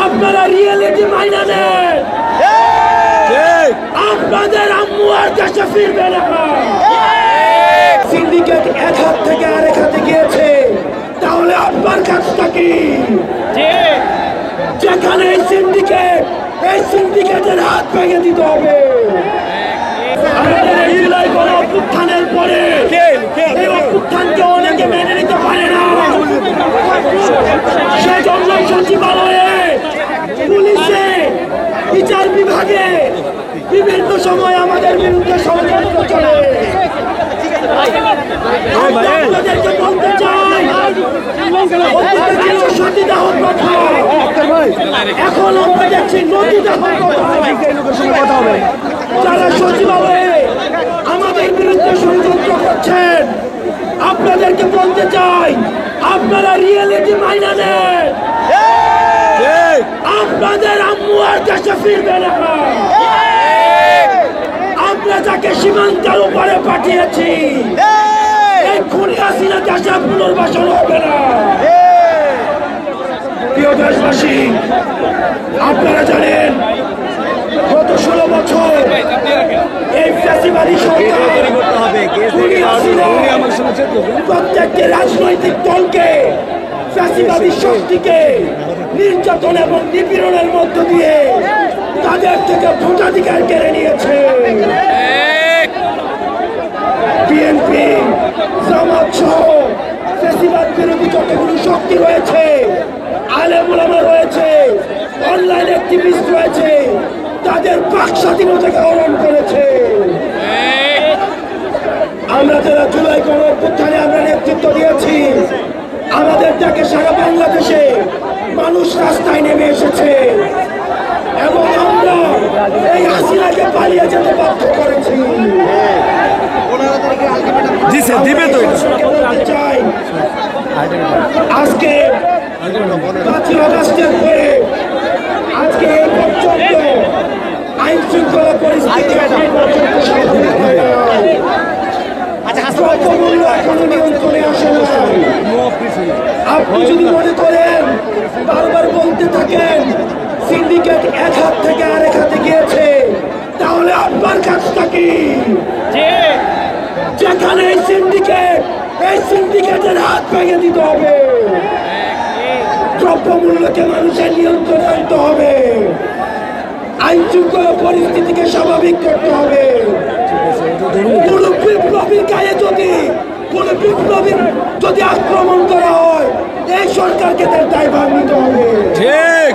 আপনারা রিয়েলিটি মাইনা নেন। আপনাদের আম্মু আর দেশে ফিরবে না। সিন্ডিকেট এক হাত থেকে আরেক হাতে গিয়েছে, তাহলে আপনার কাজটা কি? যেখানে এই সিন্ডিকেটের হাত ভেঙে দিতে হবে। আমাদের এই জুলাই গণ অভ্যুত্থানের পরে এই অভ্যুত্থানকে অনেকে মেনে নিতে পারে না। সেজন্য সচিবালয়ে, পুলিশে, বিচার বিভাগে বিভিন্ন সময় আমাদের বিরুদ্ধে ষড়যন্ত্র চলে। আপনাদেরকে বলতে চাই, সতীদাহ প্রথা, এখন আমরা দেখছি নদীদাহ প্রথা। যারা সচিবালয়ে আমাদের বিরুদ্ধে ষড়যন্ত্র করছেন, আপনাদেরকে বলতে চাই, আপনারা রিয়েলিটি মাইনা নেন। আপনাদের আম্মু আর দেশে ফিরবে না। আমরা যাকে সীমান্তের উপরে পাঠিয়েছি, এই খুনি হাসিনা দেশে পুনর্বাসন হবে না। প্রিয় দেশবাসী, আপনারা জানেন গত 16 বছর এই ফ্যাসিবাদী সরকার খুনি হাসিনা প্রত্যেকটি রাজনৈতিক দলকে, ফ্যাসিবাদী শক্তিকে নির্যাতন এবং নিপীড়নের মধ্য দিয়ে তাদের থেকে ভোটাধিকার কেড়ে নিয়েছে। বিএনপি, জামাত সহ ফ্যাসিবাদ বিরোধী যতগুলো শক্তি রয়েছে, আলেম ওলামা রয়েছে, অনলাইন অ্যাক্টিভিস্ট রয়েছে, তাদের বাক স্বাধীনতাকে হরণ করেছে। আমরা যারা জুলাই গণ অভ্যুত্থানে আমরা নেতৃত্ব দিয়েছি, আমাদের ডাকে সারা বাংলাদেশে মানুষ রাস্তায় নেমে এসেছে এবং আমরা এই হাসিনাকে পালিয়ে যেতে বাধ্য করেছি। চাই আজকে 5ই আগস্টের পরে আজকে এই পর্যন্ত আইন শৃঙ্খলা পরিস্থিতি এখনো নিয়ন্ত্রণে আসে না। আপনি যদি মনে করেন, বারবার বলতে থাকেন সিন্ডিকেট এক হাত থেকে আরেক হাতে গিয়েছে, তাহলে আপনার কাজটা কি? যেখানে এই সিন্ডিকেটের হাত ভেঙে দিতে হবে। দ্রব্যমূল্যকে মানুষের নিয়ন্ত্রণে আনতে হবে, আইন শৃঙ্খলা পরিস্থিতিকে স্বাভাবিক করতে হবে। কোন বিপ্লবীর গায়ে যদি আক্রমণ করা হয়, এই সরকারকে তার দায়ভার নিতে হবে। ঠিক।